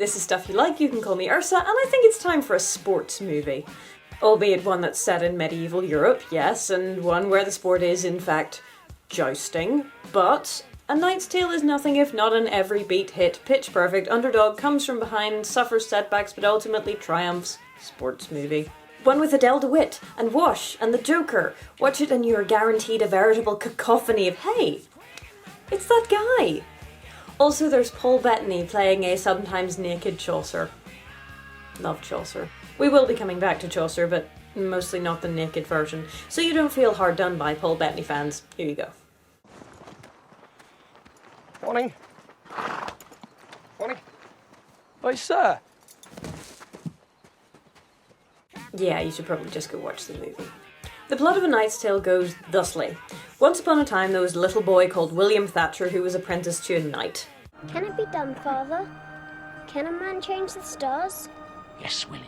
This is Stuff You Like, you can call me Ursa, and I think it's time for a sports movie. Albeit one that's set in medieval Europe, yes, and one where the sport is, in fact, jousting. But A Knight's Tale is nothing if not an every beat hit, pitch-perfect underdog, comes from behind, suffers setbacks, but ultimately triumphs sports movie. One with Adele DeWitt, and Wash, and the Joker. Watch it and you're guaranteed a veritable cacophony of, hey, it's that guy! Also there's Paul Bettany playing a sometimes naked Chaucer. Love Chaucer. We will be coming back to Chaucer, but mostly not the naked version, so you don't feel hard done by, Paul Bettany fans. Here you go. Morning. Morning. Oi, sir. Yeah, you should probably just go watch the movie. The plot of A Knight's Tale goes thusly. Once upon a time there was a little boy called William Thatcher who was apprenticed to a knight. Can it be done, Father? Can a man change the stars? Yes, William.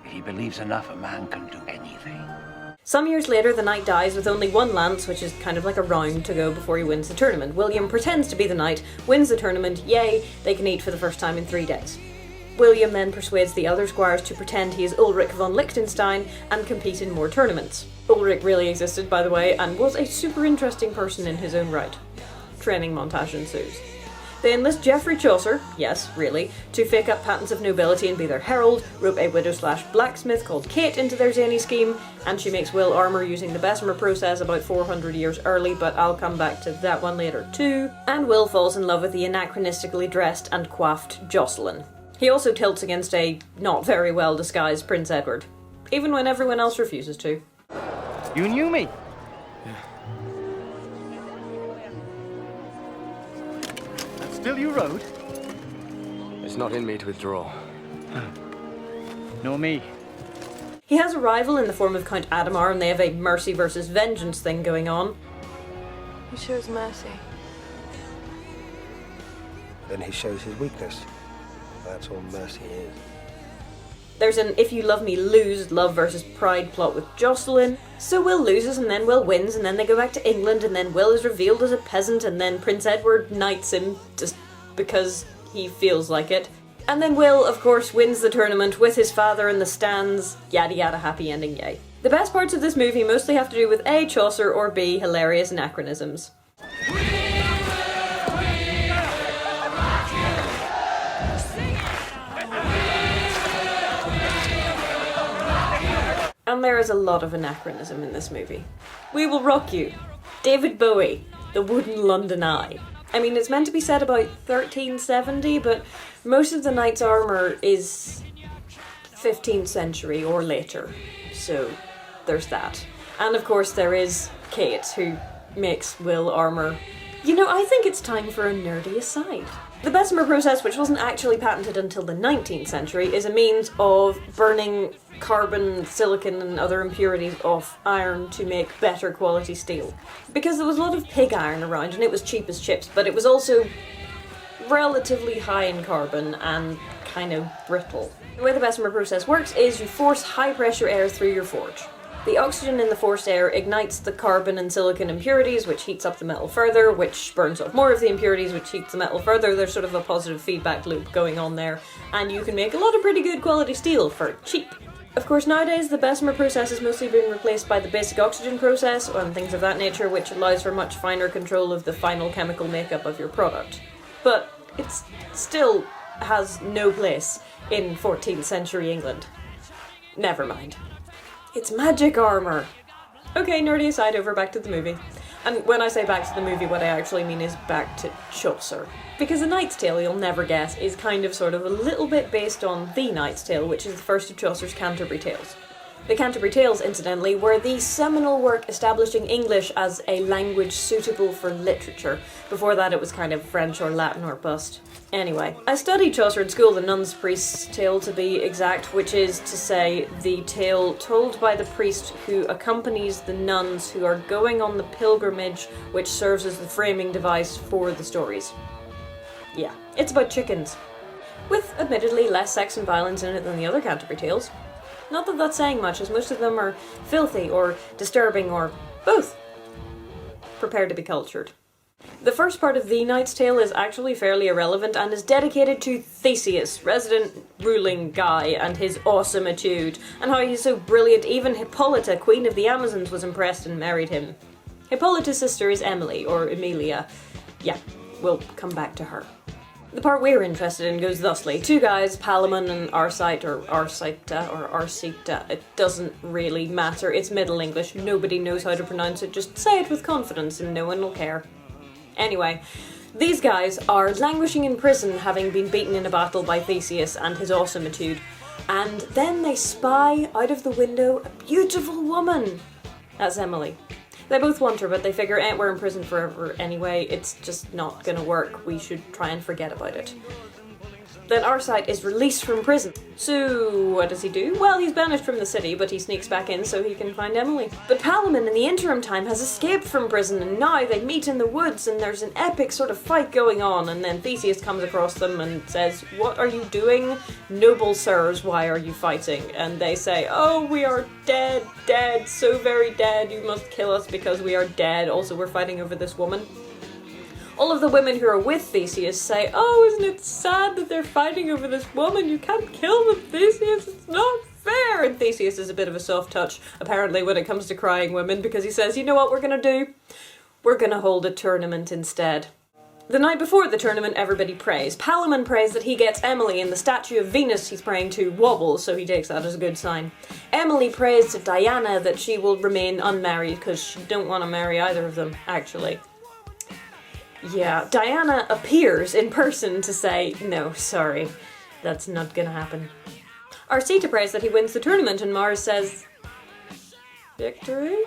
If he believes enough, a man can do anything. Some years later, the knight dies with only one lance, which is kind of like a round to go before he wins the tournament. William pretends to be the knight, wins the tournament, yay, they can eat for the first time in 3 days. William then persuades the other squires to pretend he is Ulrich von Liechtenstein and compete in more tournaments. Ulrich really existed, by the way, and was a super interesting person in his own right. Training montage ensues. They enlist Geoffrey Chaucer, yes, really, to fake up patents of nobility and be their herald, rope a widow/blacksmith called Kate into their zany scheme, and she makes Will armour using the Bessemer process about 400 years early, but I'll come back to that one later too. And Will falls in love with the anachronistically dressed and coiffed Jocelyn. He also tilts against a not very well disguised Prince Edward, even when everyone else refuses to. You knew me? That's still you rode? It's not in me to withdraw. Nor me. He has a rival in the form of Count Adhemar, and they have a mercy versus vengeance thing going on. He shows mercy. Then he shows his weakness. That's all mercy is. There's an if you love me lose love versus pride plot with Jocelyn. So Will loses and then Will wins and then they go back to England and then Will is revealed as a peasant and then Prince Edward knights him just because he feels like it. And then Will, of course, wins the tournament with his father in the stands, yada yada, happy ending, yay. The best parts of this movie mostly have to do with A, Chaucer, or B, hilarious anachronisms. And there is a lot of anachronism in this movie. We Will Rock You, David Bowie, The Wooden London Eye. I mean, it's meant to be set about 1370, but most of the knight's armour is 15th century or later, so there's that. And of course there is Kate, who makes Will armour. You know, I think it's time for a nerdy aside. The Bessemer process, which wasn't actually patented until the 19th century, is a means of burning carbon, silicon and other impurities off iron to make better quality steel. Because there was a lot of pig iron around and it was cheap as chips, but it was also relatively high in carbon and kind of brittle. The way the Bessemer process works is you force high pressure air through your forge. The oxygen in the forced air ignites the carbon and silicon impurities, which heats up the metal further, which burns off more of the impurities, which heats the metal further. There's sort of a positive feedback loop going on there, and you can make a lot of pretty good quality steel for cheap. Of course, nowadays the Bessemer process is mostly being replaced by the basic oxygen process and things of that nature, which allows for much finer control of the final chemical makeup of your product. But it still has no place in 14th century England. Never mind. It's magic armour! Okay, nerdy aside, over back to the movie. And when I say back to the movie, what I actually mean is back to Chaucer. Because A Knight's Tale, you'll never guess, is kind of sort of a little bit based on The Knight's Tale, which is the first of Chaucer's Canterbury Tales. The Canterbury Tales, incidentally, were the seminal work establishing English as a language suitable for literature. Before that it was kind of French or Latin or bust. Anyway, I studied Chaucer in school, the nun's priest's tale to be exact, which is to say the tale told by the priest who accompanies the nuns who are going on the pilgrimage which serves as the framing device for the stories. Yeah, it's about chickens. With admittedly less sex and violence in it than the other Canterbury Tales. Not that that's saying much, as most of them are filthy or disturbing or both. Prepare to be cultured. The first part of The Knight's Tale is actually fairly irrelevant and is dedicated to Theseus, resident ruling guy, and his awesome etude, and how he's so brilliant even Hippolyta, queen of the Amazons, was impressed and married him. Hippolyta's sister is Emily, or Emilia. Yeah, we'll come back to her. The part we're interested in goes thusly. Two guys, Palamon and Arcite, or Arcita, or Arcita. It doesn't really matter, it's Middle English, nobody knows how to pronounce it, just say it with confidence and no one will care. Anyway, these guys are languishing in prison, having been beaten in a battle by Theseus and his awesome etude, and then they spy out of the window a beautiful woman. That's Emily. They both want her, but they figure, we're in prison forever anyway, it's just not gonna work, we should try and forget about it. Then Arcite is released from prison. So what does he do? Well, he's banished from the city, but he sneaks back in so he can find Emily. But Palamon in the interim time has escaped from prison, and now they meet in the woods and there's an epic sort of fight going on, and then Theseus comes across them and says, "What are you doing? Noble sirs, why are you fighting?" And they say, "Oh, we are dead, dead, so very dead, you must kill us because we are dead. Also, we're fighting over this woman." All of the women who are with Theseus say, "Oh, isn't it sad that they're fighting over this woman? You can't kill them, Theseus, it's not fair." And Theseus is a bit of a soft touch, apparently, when it comes to crying women, because he says, "You know what we're gonna do? We're gonna hold a tournament instead." The night before the tournament, everybody prays. Palamon prays that he gets Emily, and the statue of Venus he's praying to wobbles, so he takes that as a good sign. Emily prays to Diana that she will remain unmarried, because she don't want to marry either of them, actually. Yeah, Diana appears in person to say, "No, sorry, that's not gonna happen." Arcita prays that he wins the tournament, and Mars says, "Victory?"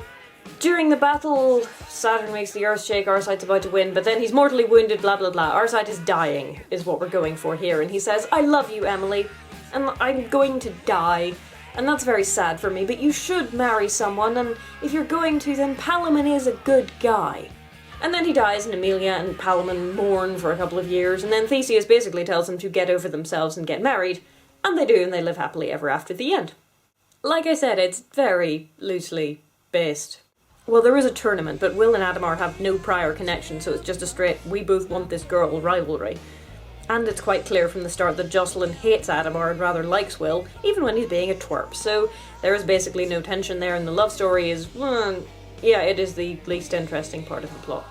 During the battle, Saturn makes the earth shake, Arcite's about to win, but then he's mortally wounded, blah blah blah. Arcite is dying, is what we're going for here, and he says, "I love you, Emily, and I'm going to die, and that's very sad for me, but you should marry someone, and if you're going to, then Palamon is a good guy." And then he dies, and Emilia and Palamon mourn for a couple of years, and then Theseus basically tells them to get over themselves and get married, and they do, and they live happily ever after the end. Like I said, it's very loosely based. Well, there is a tournament, but Will and Adamar have no prior connection, so it's just a straight, we both want this girl rivalry. And it's quite clear from the start that Jocelyn hates Adamar and rather likes Will, even when he's being a twerp, so there is basically no tension there, and the love story is, yeah, it is the least interesting part of the plot.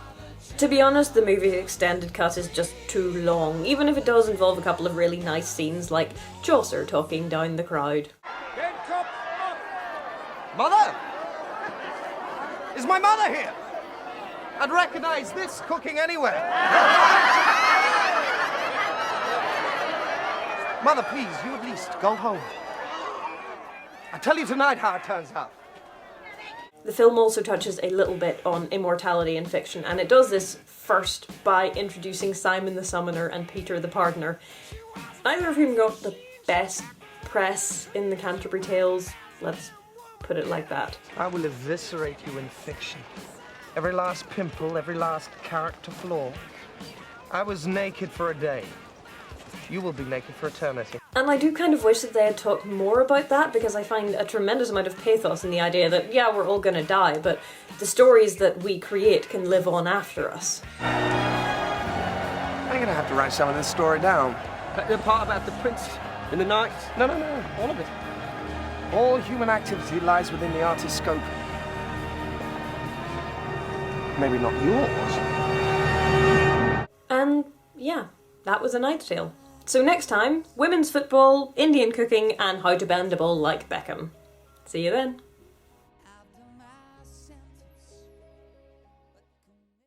To be honest, the movie's extended cut is just too long, even if it does involve a couple of really nice scenes like Chaucer talking down the crowd. Mother? Is my mother here? I'd recognize this cooking anywhere. Mother, please, you at least go home. I'll tell you tonight how it turns out. The film also touches a little bit on immortality in fiction, and it does this first by introducing Simon the Summoner and Peter the Pardoner, neither of whom got the best press in the Canterbury Tales, let's put it like that. I will eviscerate you in fiction. Every last pimple, every last character flaw. I was naked for a day. You will be naked for eternity. And I do kind of wish that they had talked more about that, because I find a tremendous amount of pathos in the idea that, yeah, we're all gonna die, but the stories that we create can live on after us. I'm gonna have to write some of this story down. The part about the prince and the knight? No, all of it. All human activity lies within the artist's scope. Maybe not yours. And yeah, that was A Knight's Tale. So next time, women's football, Indian cooking, and how to bend a ball like Beckham. See you then.